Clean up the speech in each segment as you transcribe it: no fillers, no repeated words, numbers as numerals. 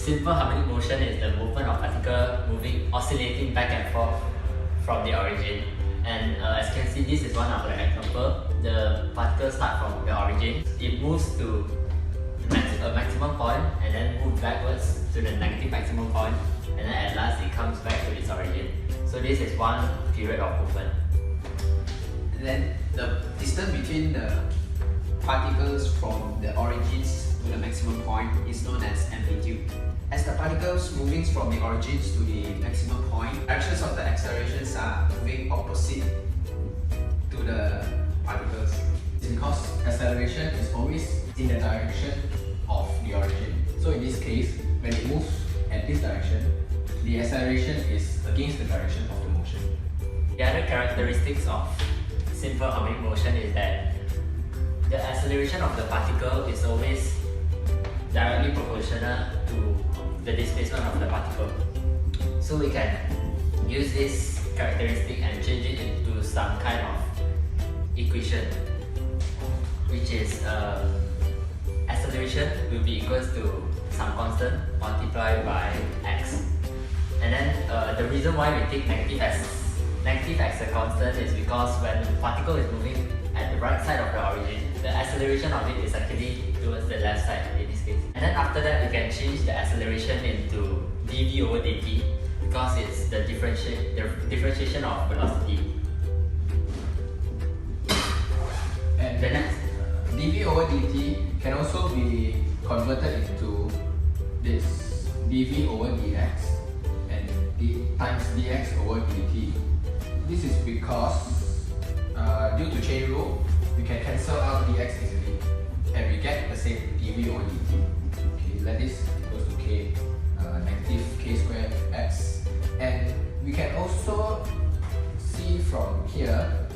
simple harmonic motion is the movement of particle oscillating back and forth from the origin. And as you can see, this is one of the example. The particles start from the origin. It moves to a maximum point and then moves backwards to the negative maximum point, and then at last it comes back to its origin. So this is one period of movement. And then the distance between the particles from the origins to the maximum point is known as amplitude. As the particles moving from the origins to the maximum point, directions of the accelerations are moving opposite to the particles. Because acceleration is always in the direction of the origin. So in this case, when it moves at this direction, the acceleration is against the direction of the motion. The other characteristics of simple harmonic motion is that the acceleration of the particle is always directly proportional to the displacement of the particle. So we can use this characteristic and change it into some kind of equation, which is acceleration will be equals to some constant multiplied by x. And then the reason why we take negative as a constant is because when the particle is moving at the right side of the origin, the acceleration of it is actually towards the left side in this case. And then after that, we can change the acceleration into dv over dt because it's the differentiation of velocity. And the next dv over dt can also be converted into this dv over dx and times dx over dt. This is because due to chain rule, we can cancel out dx easily and we get the same dv over dt. Okay, let this equals to k, negative k squared x. And we can also see from here,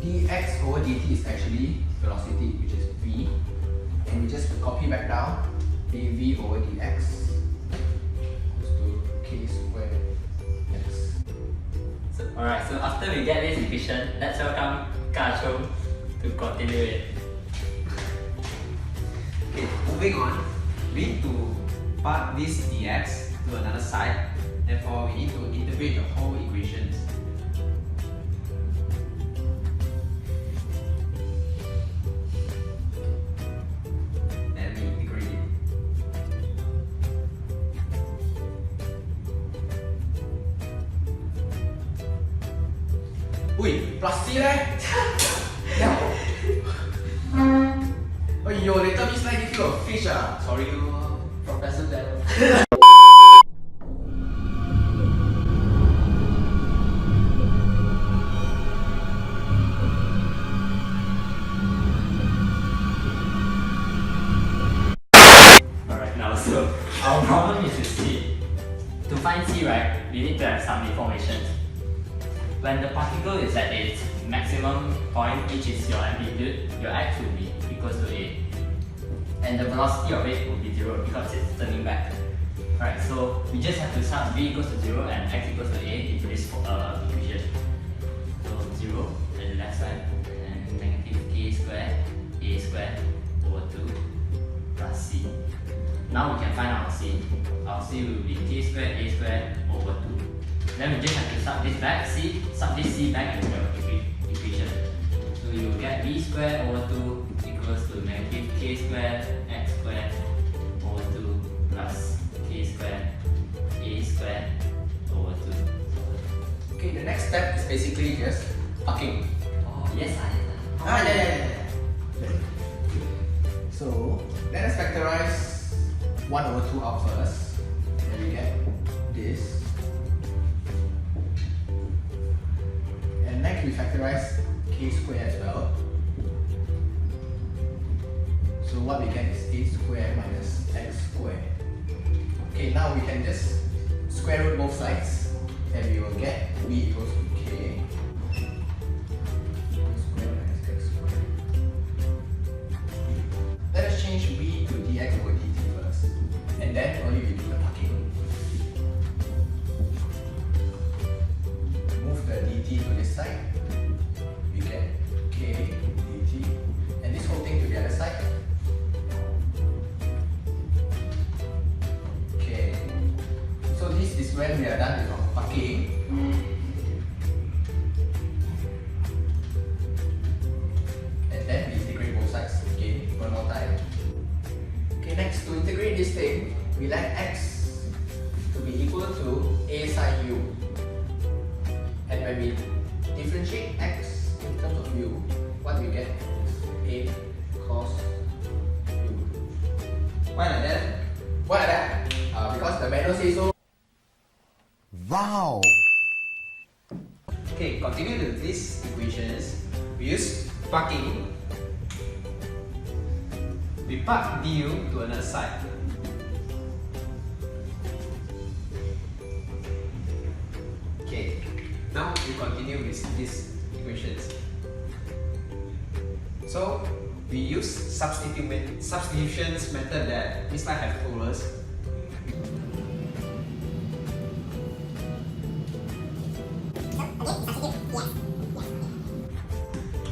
dx over dt is actually velocity, which is v, and we just copy back down dv over dx equals to k squared x. Alright, so after we get this equation, let's welcome Kachong to continue it. Okay, moving on, we need to part this dx to another side. Therefore, we need to integrate the whole equations. Then we integrate it. Ui, plus C leh! Oh, yo, later Miss Lai give you a fish ah. Sorry, Professor Darryl. Alright, now so our problem is with C. To find C, right, we need to have some information. When the particle is at its maximum point, which is your amplitude, your x will be equals to a. And the velocity of it will be 0 because it's turning back. Right, so we just have to sum v equals to 0 and x equals to a into this equation. So 0 at the left side, and negative k squared a squared over 2 plus c. Now we can find our c. Our c will be k squared a squared over 2. Then we just have to sub this back, sub this c back into the equation. So you will get v squared over 2 equals to negative k squared x squared over 2 plus k squared a squared over 2. Okay, the next step is basically just fucking. Oh, yes, Yeah. So, let us factorize 1 over 2 out first. Then we get this. And next we factorize k squared as well. So what we get is a squared minus x squared. Okay, now we can just square root both sides and we will get v equals to k squared minus x squared. Let us change v to dx over dt first, and then only we do the parking. Move the dt to this side, we get k dt, and this whole thing to the other side. is when we are done with our parking. And then we integrate both sides again, one more time. Okay, next to integrate this thing, we let x to be equal to a sine u. And when we differentiate x in terms of u, what we get is a cos u. Why like that? Why like that? Because the manual says so. Wow! Okay, continue with these equations. We use parking. We park du to another side. Okay, now we continue with these equations. So we use substitutions method that Mr. have told us.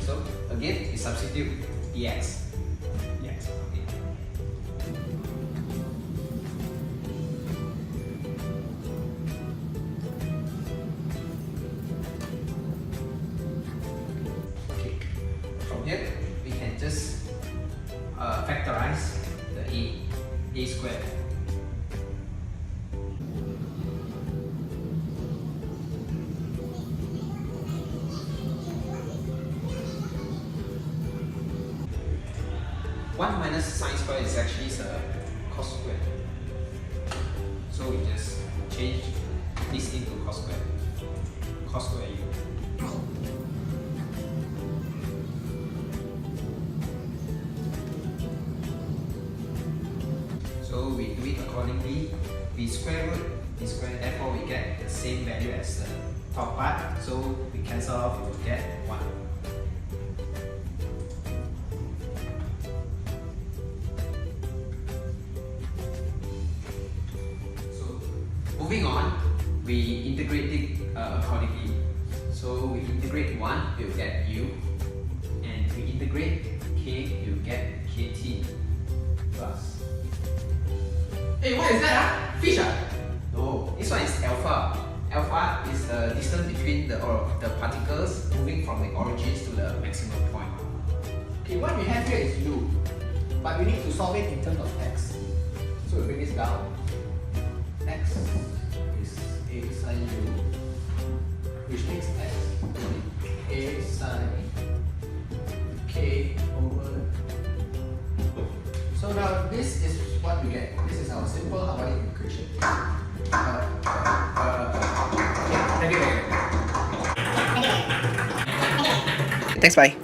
So again, we substitute dx. Dx. Okay. Okay. From here, we can just factorize the a squared. One minus sine square is actually cos square. So we just change this into cos square. Cos square u. So we do it accordingly. We square root, we square, therefore we get the same value as the top part. So we cancel off, we will get 1. Moving on, we integrate it accordingly. So we integrate 1, we'll get u, and we integrate k, we'll get kt plus. Hey, what is that? Fish? No, this one is alpha. Alpha is the distance between the particles moving from the origins to the maximum point. Okay, what we have here is u, but we need to solve it in terms of x. So we bring this down. X is a sine u, which makes x a sine k over. So now this is what we get. This is our simple harmonic equation. Thanks, bye.